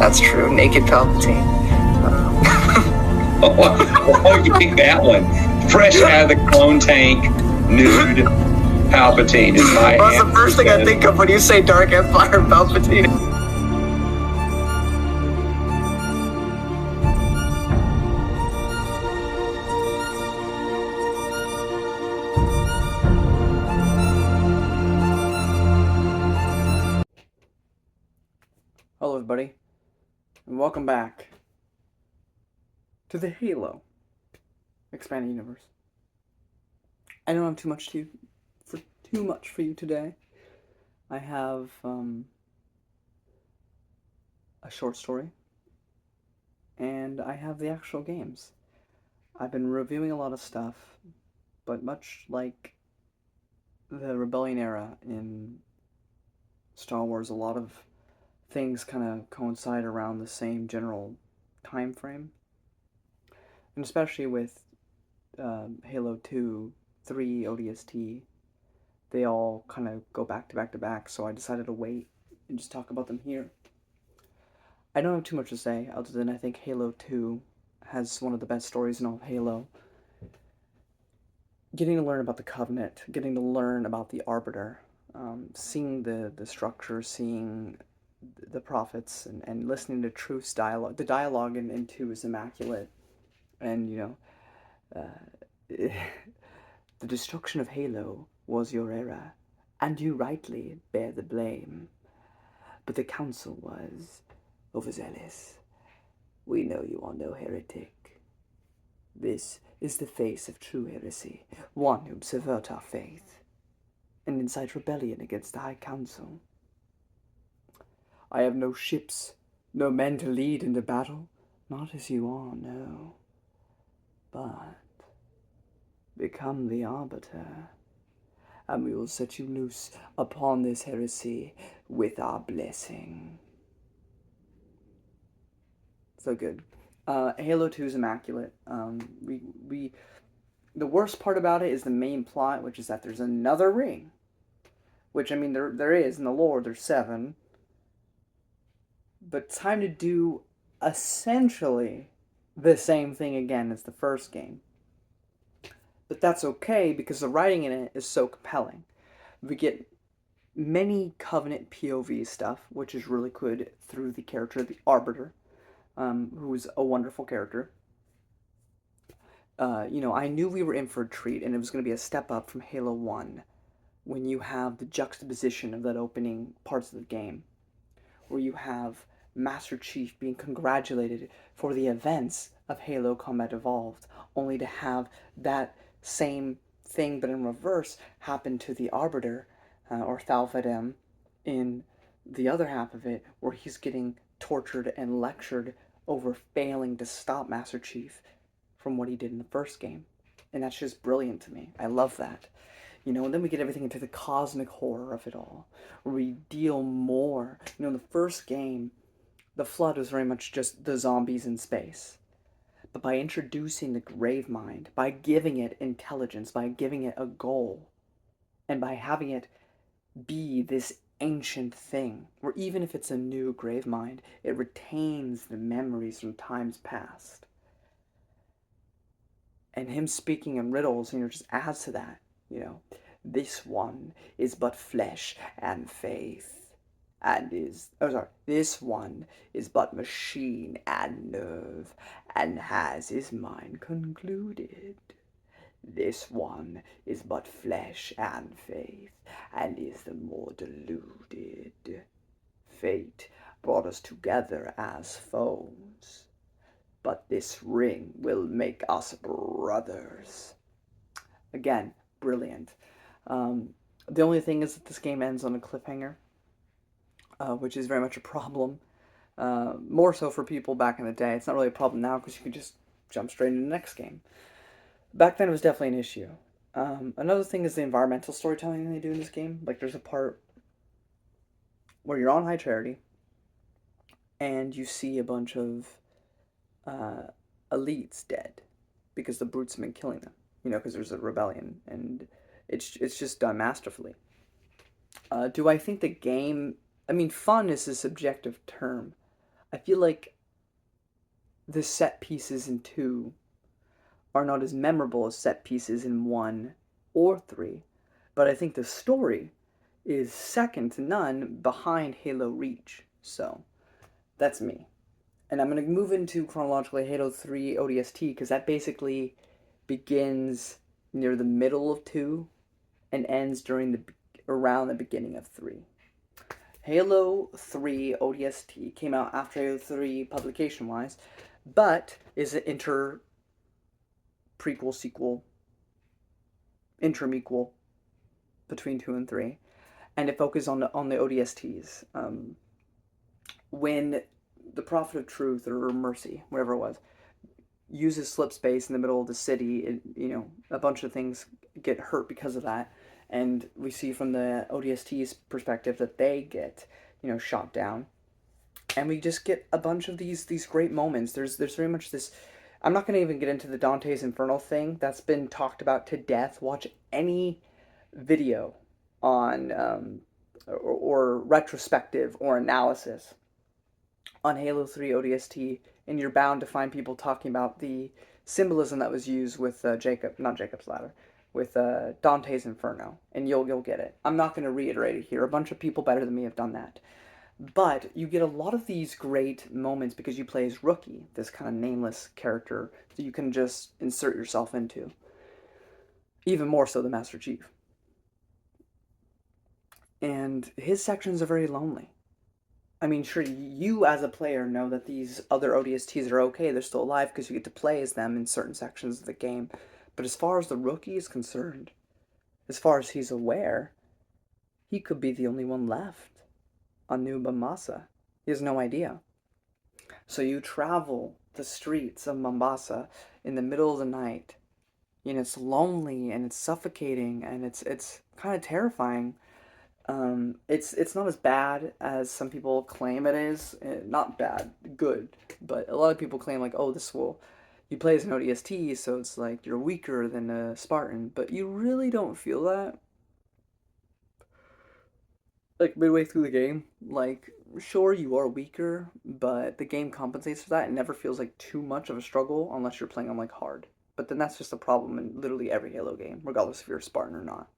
that's true. Naked Palpatine. Oh, you pick that one. Fresh out of the clone tank, nude Palpatine is my Well, that's the first thing I think of when you say Dark Empire Palpatine. Hello everybody, and welcome back to the Halo Expanded Universe. I don't have too much for you today. I have a short story, and I have the actual games. I've been reviewing a lot of stuff, but much like the Rebellion era in Star Wars, a lot of things kind of coincide around the same general time frame. And especially with Halo 2, 3, ODST, they all kind of go back to back to back, so I decided to wait and just talk about them here. I don't have too much to say, other than I think Halo 2 has one of the best stories in all of Halo. Getting to learn about the Covenant, getting to learn about the Arbiter, seeing the structure, seeing the prophets, and listening to Truth's dialogue. The dialogue in 2 is immaculate, and the destruction of Halo was your error, and you rightly bear the blame. But the council was overzealous. We know you are no heretic. This is the face of true heresy, one who subvert our faith, and incite rebellion against the High Council. I have no ships, no men to lead into battle, not as you are, no. But become the Arbiter, and we will set you loose upon this heresy with our blessing. So good. Halo 2 is immaculate. The worst part about it is the main plot, which is that there's another ring. Which, I mean, there is in the lore. There's 7. But it's time to do essentially the same thing again as the first game. But that's okay, because the writing in it is so compelling. We get many Covenant POV stuff, which is really good through the character of the Arbiter, who is a wonderful character. I knew we were in for a treat, and it was going to be a step up from Halo 1, when you have the juxtaposition of that opening parts of the game, where you have Master Chief being congratulated for the events of Halo Combat Evolved, only to have that same thing, but in reverse, happen to the Arbiter, or Thalfadem, in the other half of it, where he's getting tortured and lectured over failing to stop Master Chief from what he did in the first game. And that's just brilliant to me. I love that. And then we get everything into the cosmic horror of it all, where we deal more. In the first game, the Flood was very much just the zombies in space. But by introducing the Gravemind, by giving it intelligence, by giving it a goal, and by having it be this ancient thing, where even if it's a new Gravemind, it retains the memories from times past. And him speaking in riddles, just adds to that. This one is but flesh and faith, this one is but machine and nerve, and has his mind concluded. This one is but flesh and faith, and is the more deluded. Fate brought us together as foes, but this ring will make us brothers. Again, brilliant. The only thing is that this game ends on a cliffhanger, which is very much a problem. More so for people back in the day. It's not really a problem now, because you can just jump straight into the next game. Back then it was definitely an issue. Another thing is the environmental storytelling they do in this game. Like, there's a part where you're on High Charity, and you see a bunch of elites dead, because the brutes have been killing them. Because there's a rebellion, and it's just done masterfully. Do I think the game... fun is a subjective term. I feel like the set pieces in 2 are not as memorable as set pieces in 1 or 3, but I think the story is second to none behind Halo Reach. So, that's me. And I'm going to move into chronologically Halo 3 ODST because that basically begins near the middle of 2 and ends around the beginning of 3. Halo 3 ODST came out after Halo 3 publication wise, but is an prequel, sequel, interim equal between 2 and 3, and it focuses on the ODSTs. When the Prophet of Truth or Mercy, whatever it was, uses slip space in the middle of the city, a bunch of things get hurt because of that, and we see from the ODST's perspective that they get, shot down, and we just get a bunch of these great moments. There's very much this. I'm not going to even get into the Dante's Inferno thing. That's been talked about to death. Watch any video on or retrospective or analysis on Halo 3 ODST, and you're bound to find people talking about the symbolism that was used with Jacob's Ladder, with Dante's Inferno, and you'll get it. I'm not going to reiterate it here. A bunch of people better than me have done that. But you get a lot of these great moments because you play as Rookie, this kind of nameless character that you can just insert yourself into. Even more so than Master Chief. And his sections are very lonely. I mean, sure, you as a player know that these other ODSTs are okay, they're still alive because you get to play as them in certain sections of the game. But as far as the Rookie is concerned, as far as he's aware, he could be the only one left on New Mombasa. He has no idea. So you travel the streets of Mombasa in the middle of the night, and it's lonely and it's suffocating and it's kind of terrifying. It's not as bad as some people claim it is. Not bad, good. But a lot of people claim like, oh, you play as an ODST, so it's like you're weaker than a Spartan. But you really don't feel that. Like midway through the game, like sure you are weaker, but the game compensates for that. It never feels like too much of a struggle unless you're playing on like hard. But then that's just a problem in literally every Halo game, regardless if you're a Spartan or not.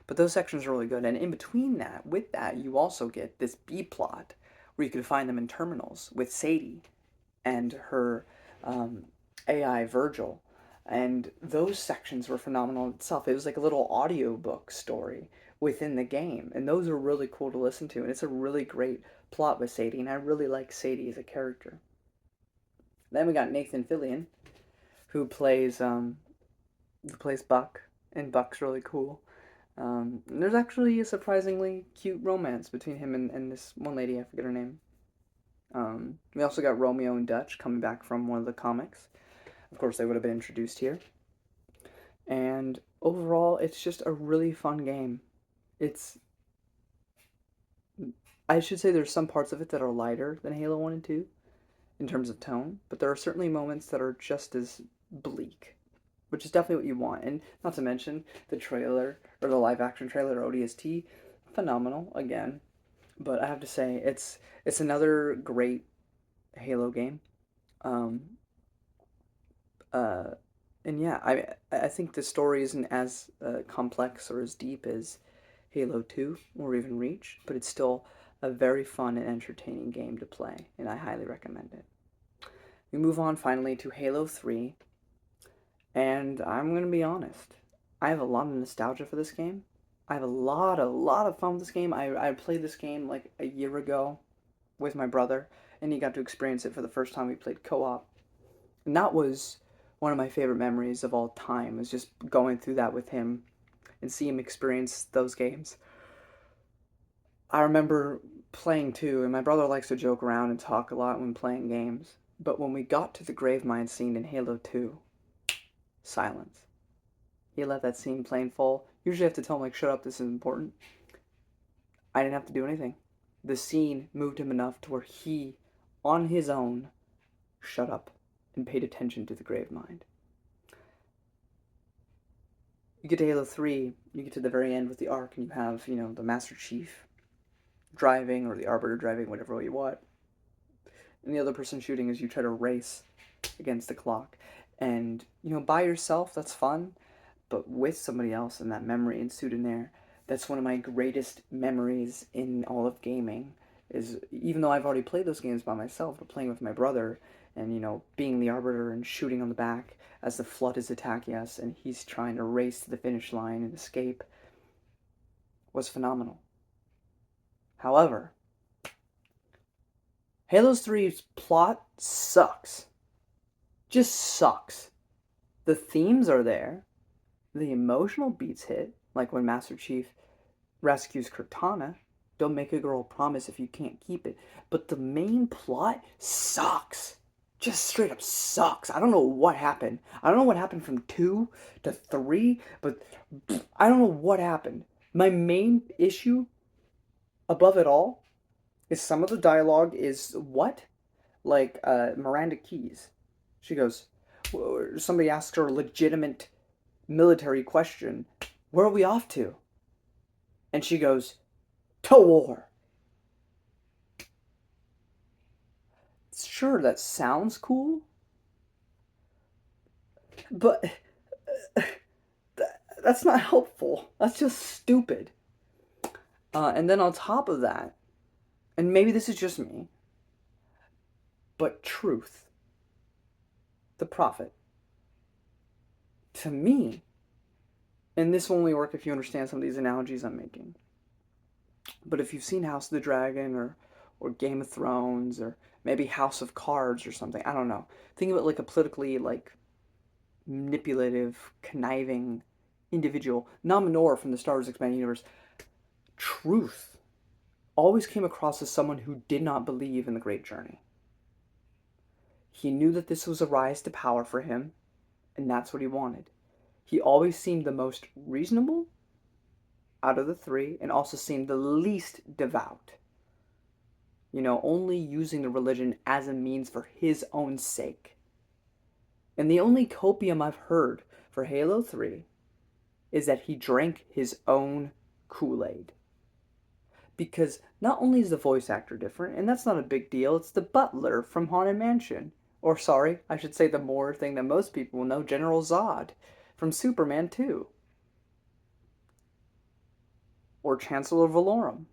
But those sections are really good, and in between that, with that, you also get this B plot where you can find them in terminals with Sadie and her AI Virgil, and those sections were phenomenal in itself. It was like a little audiobook story within the game, and those are really cool to listen to, and it's a really great plot with Sadie, and I really like Sadie as a character. Then we got Nathan Fillion, who plays Buck, and Buck's really cool. There's actually a surprisingly cute romance between him and this one lady, I forget her name. We also got Romeo and Dutch coming back from one of the comics. Of course, they would have been introduced here. And overall, it's just a really fun game. I should say there's some parts of it that are lighter than Halo 1 and 2 in terms of tone, but there are certainly moments that are just as bleak, which is definitely what you want. And not to mention the trailer, or the live action trailer, ODST, phenomenal again. But I have to say, it's another great Halo game. And yeah, I think the story isn't as complex or as deep as Halo 2 or even Reach, but it's still a very fun and entertaining game to play, and I highly recommend it. We move on finally to Halo 3, and I'm going to be honest, I have a lot of nostalgia for this game. I have a lot of fun with this game. I played this game like a year ago with my brother, and he got to experience it for the first time. We played co-op, and that was one of my favorite memories of all time, was just going through that with him and see him experience those games. I remember playing too, and my brother likes to joke around and talk a lot when playing games, but when we got to the Gravemind scene in Halo 2, silence. He let that scene play in full. Usually I have to tell him, like, shut up, this is important. I didn't have to do anything. The scene moved him enough to where he, on his own, shut up and paid attention to the Gravemind. You get to Halo 3, you get to the very end with the Ark, and you have, the Master Chief driving, or the Arbiter driving, whatever way you want. and the other person shooting as you try to race against the clock. And, by yourself, that's fun, but with somebody else and that memory ensued in there, that's one of my greatest memories in all of gaming, is even though I've already played those games by myself, but playing with my brother and, being the arbiter and shooting on the back as the flood is attacking us and he's trying to race to the finish line and escape was phenomenal. However, Halo 3's plot sucks. Just sucks. The themes are there. The emotional beats hit, like when Master Chief rescues Cortana. Don't make a girl promise if you can't keep it. But the main plot sucks. Just straight up sucks. I don't know what happened. I don't know what happened from 2 to 3, but I don't know what happened. My main issue, above it all, is some of the dialogue is what? Like Miranda Keyes. She goes, somebody asks her a legitimate military question. Where are we off to? And she goes, to war. Sure, that sounds cool, but that's not helpful. That's just stupid. And then on top of that, and maybe this is just me, but truth, the prophet, to me, and this will only work if you understand some of these analogies I'm making, but if you've seen House of the Dragon or Game of Thrones or maybe House of Cards or something, I don't know. Think of it like a politically manipulative, conniving individual, Nominor from the Star Wars Expanded Universe. Truth always came across as someone who did not believe in the Great Journey. He knew that this was a rise to power for him, and that's what he wanted. He always seemed the most reasonable out of the three, and also seemed the least devout. Only using the religion as a means for his own sake. And the only copium I've heard for Halo 3 is that he drank his own Kool-Aid. Because not only is the voice actor different, and that's not a big deal, it's the butler from Haunted Mansion. Or sorry, I should say the more thing that most people will know, General Zod from Superman 2. Or Chancellor Valorum.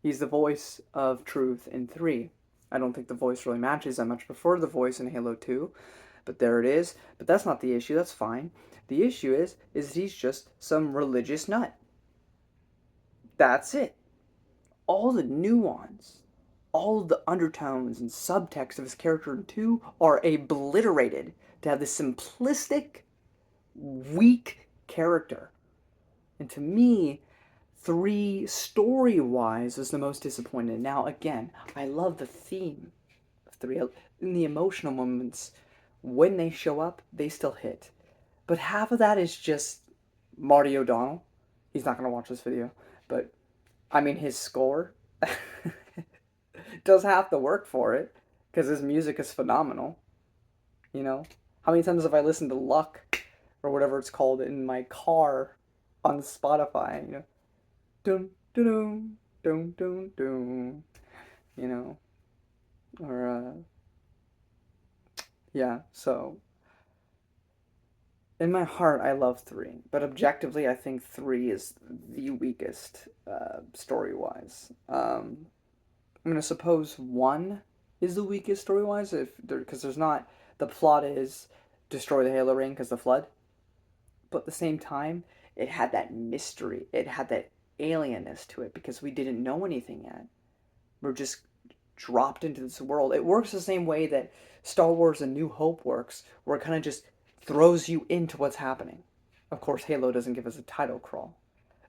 He's the voice of Truth in 3. I don't think the voice really matches. I much prefer the voice in Halo 2. But there it is. But that's not the issue. That's fine. The issue is he's just some religious nut. That's it. All the nuance, all the undertones and subtext of his character in 2 are obliterated to have this simplistic, weak character. And to me, 3, story-wise, is the most disappointed. Now, again, I love the theme of 3. In the emotional moments, when they show up, they still hit. But half of that is just Marty O'Donnell. He's not going to watch this video. But, his score does have to work for it. Because his music is phenomenal. How many times have I listened to Luck, or whatever it's called, in my car on Spotify, dun dun dun dun dun, or yeah. So in my heart, I love 3, but objectively, I think 3 is the weakest story-wise. I'm gonna suppose 1 is the weakest story-wise, because there's not, the plot is destroy the Halo Ring because the flood, but at the same time, it had that mystery, it had that alienness to it, because we didn't know anything yet. We're just dropped into this world. It works the same way that Star Wars A New Hope works, where it kind of just throws you into what's happening. Of course, Halo doesn't give us a title crawl,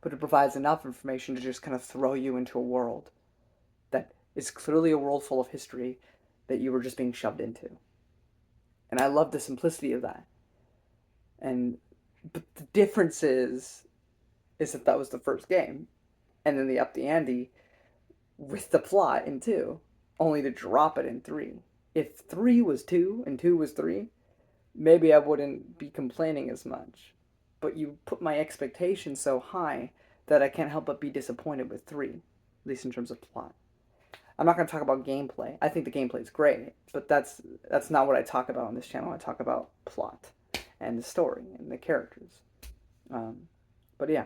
but it provides enough information to just kind of throw you into a world that is clearly a world full of history that you were just being shoved into. And I love the simplicity of that. But the difference is that was the first game, and then they upped the ante with the plot in 2, only to drop it in 3. If 3 was 2 and 2 was 3, maybe I wouldn't be complaining as much. But you put my expectations so high that I can't help but be disappointed with 3, at least in terms of plot. I'm not going to talk about gameplay. I think the gameplay is great, but that's not what I talk about on this channel. I talk about plot and the story and the characters. But yeah,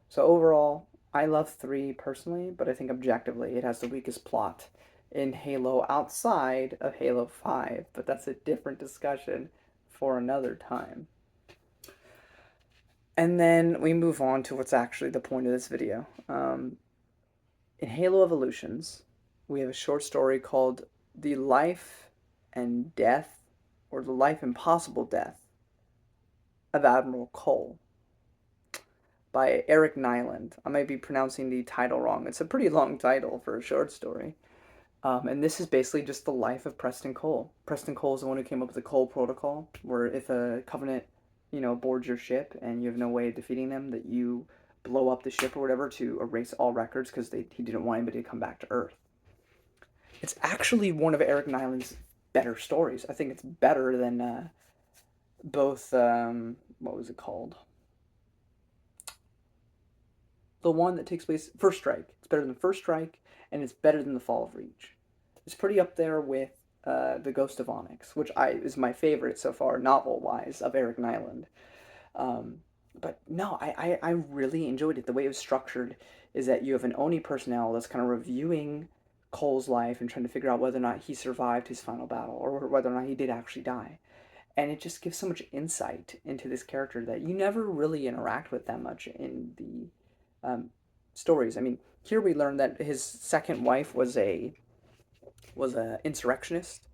so overall, I love 3 personally, but I think objectively it has the weakest plot in Halo outside of Halo 5, but that's a different discussion for another time. And then we move on to what's actually the point of this video. In Halo Evolutions, we have a short story called The Life and Death, or The Life and Possible Death of Admiral Cole by Eric Nyland. I might be pronouncing the title wrong. It's a pretty long title for a short story. And this is basically just the life of Preston Cole. Preston Cole is the one who came up with the Cole Protocol, where if a Covenant, boards your ship and you have no way of defeating them, that you blow up the ship or whatever to erase all records because he didn't want anybody to come back to Earth. It's actually one of Eric Nyland's better stories. I think it's better than both, what was it called? The one that takes place, First Strike. It's better than First Strike, and it's better than The Fall of Reach. It's pretty up there with The Ghost of Onyx, which is my favorite so far, novel-wise, of Eric Nyland. But no, I really enjoyed it. The way it was structured is that you have an Oni personnel that's kind of reviewing Cole's life and trying to figure out whether or not he survived his final battle, or whether or not he did actually die. And it just gives so much insight into this character that you never really interact with that much in the stories. I mean, here we learn that his second wife was a insurrectionist.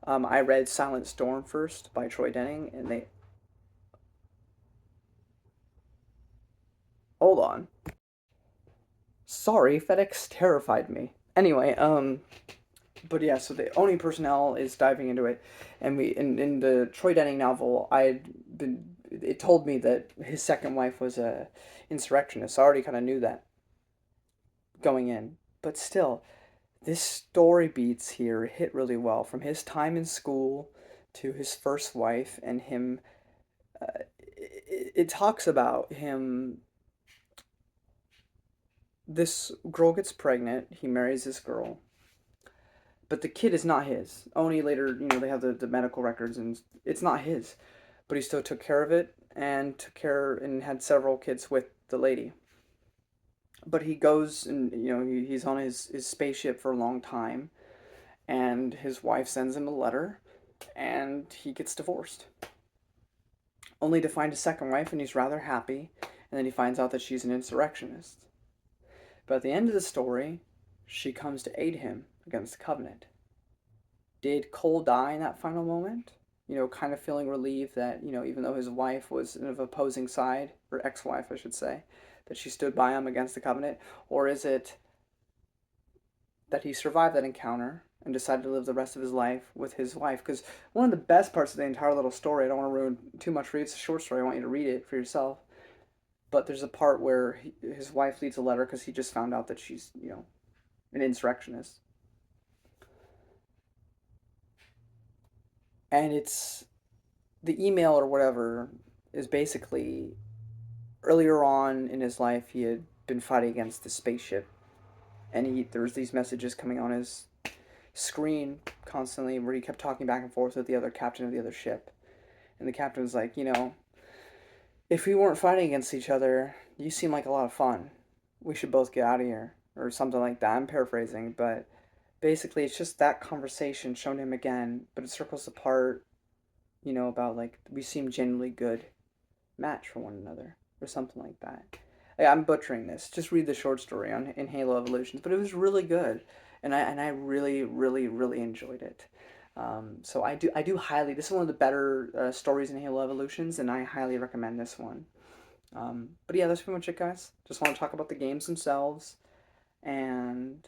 I read Silent Storm first by Troy Denning, and they... Hold on. Sorry, FedEx terrified me. Anyway, but yeah, so the Oni personnel is diving into it, and in the Troy Denning novel, it told me that his second wife was a insurrectionist. So I already kind of knew that going in, but still, this story beats here hit really well, from his time in school to his first wife and him. It talks about him. This girl gets pregnant. He marries this girl. But the kid is not his. Oni later, they have the medical records, and it's not his. But he still took care of it, and had several kids with the lady. But he goes and, he's on his spaceship for a long time, and his wife sends him a letter, and he gets divorced. Only to find a second wife, and he's rather happy, and then he finds out that she's an insurrectionist. But at the end of the story, she comes to aid him against the Covenant. Did Cole die in that final moment? Kind of feeling relieved that, even though his wife was of opposing side, or ex-wife, I should say, that she stood by him against the Covenant? Or is it that he survived that encounter and decided to live the rest of his life with his wife? Because one of the best parts of the entire little story, I don't want to ruin too much for you, it's a short story, I want you to read it for yourself, but there's a part where his wife leaves a letter because he just found out that she's, an insurrectionist. And it's the email or whatever is basically, earlier on in his life, he had been fighting against the spaceship, and there was these messages coming on his screen constantly where he kept talking back and forth with the other captain of the other ship. And the captain was like, if we weren't fighting against each other, you seem like a lot of fun. We should both get out of here, or something like that. I'm paraphrasing, but basically it's just that conversation shown to him again, but it circles the part, about like, we seem genuinely good match for one another, or something like that. I'm butchering this. Just read the short story in Halo Evolutions, but it was really good, and I really, really, really enjoyed it. So I do highly. This is one of the better stories in Halo Evolutions, and I highly recommend this one. But yeah, that's pretty much it, guys. Just want to talk about the games themselves, and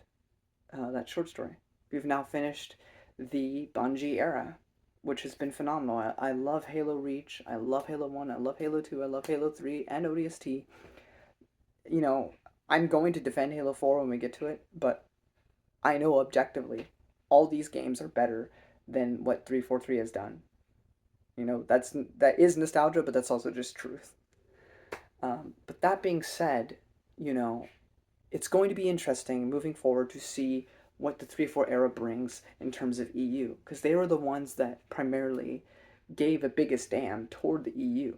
that short story. We've now finished the Bungie era, which has been phenomenal. I love Halo Reach. I love Halo 1. I love Halo 2. I love Halo 3 and ODST. I'm going to defend Halo 4 when we get to it, but I know objectively all these games are better than what 343 has done. That is nostalgia, but that's also just truth. But that being said, it's going to be interesting moving forward to see what the 3-4 era brings in terms of EU, because they were the ones that primarily gave a biggest damn toward the EU.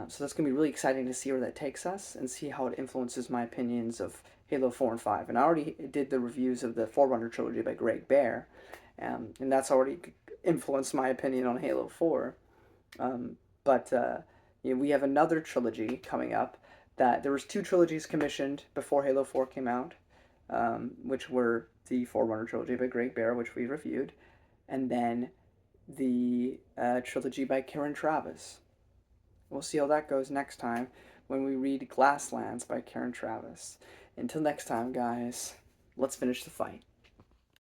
So that's going to be really exciting to see where that takes us and see how it influences my opinions of Halo 4 and 5. And I already did the reviews of the Forerunner trilogy by Greg Bear, and that's already influenced my opinion on Halo 4. But we have another trilogy coming up. That there was 2 trilogies commissioned before Halo 4 came out, which were the Forerunner trilogy by Greg Bear, which we reviewed, and then the trilogy by Karen Travis. We'll see how that goes next time when we read Glasslands by Karen Travis. Until next time, guys, let's finish the fight.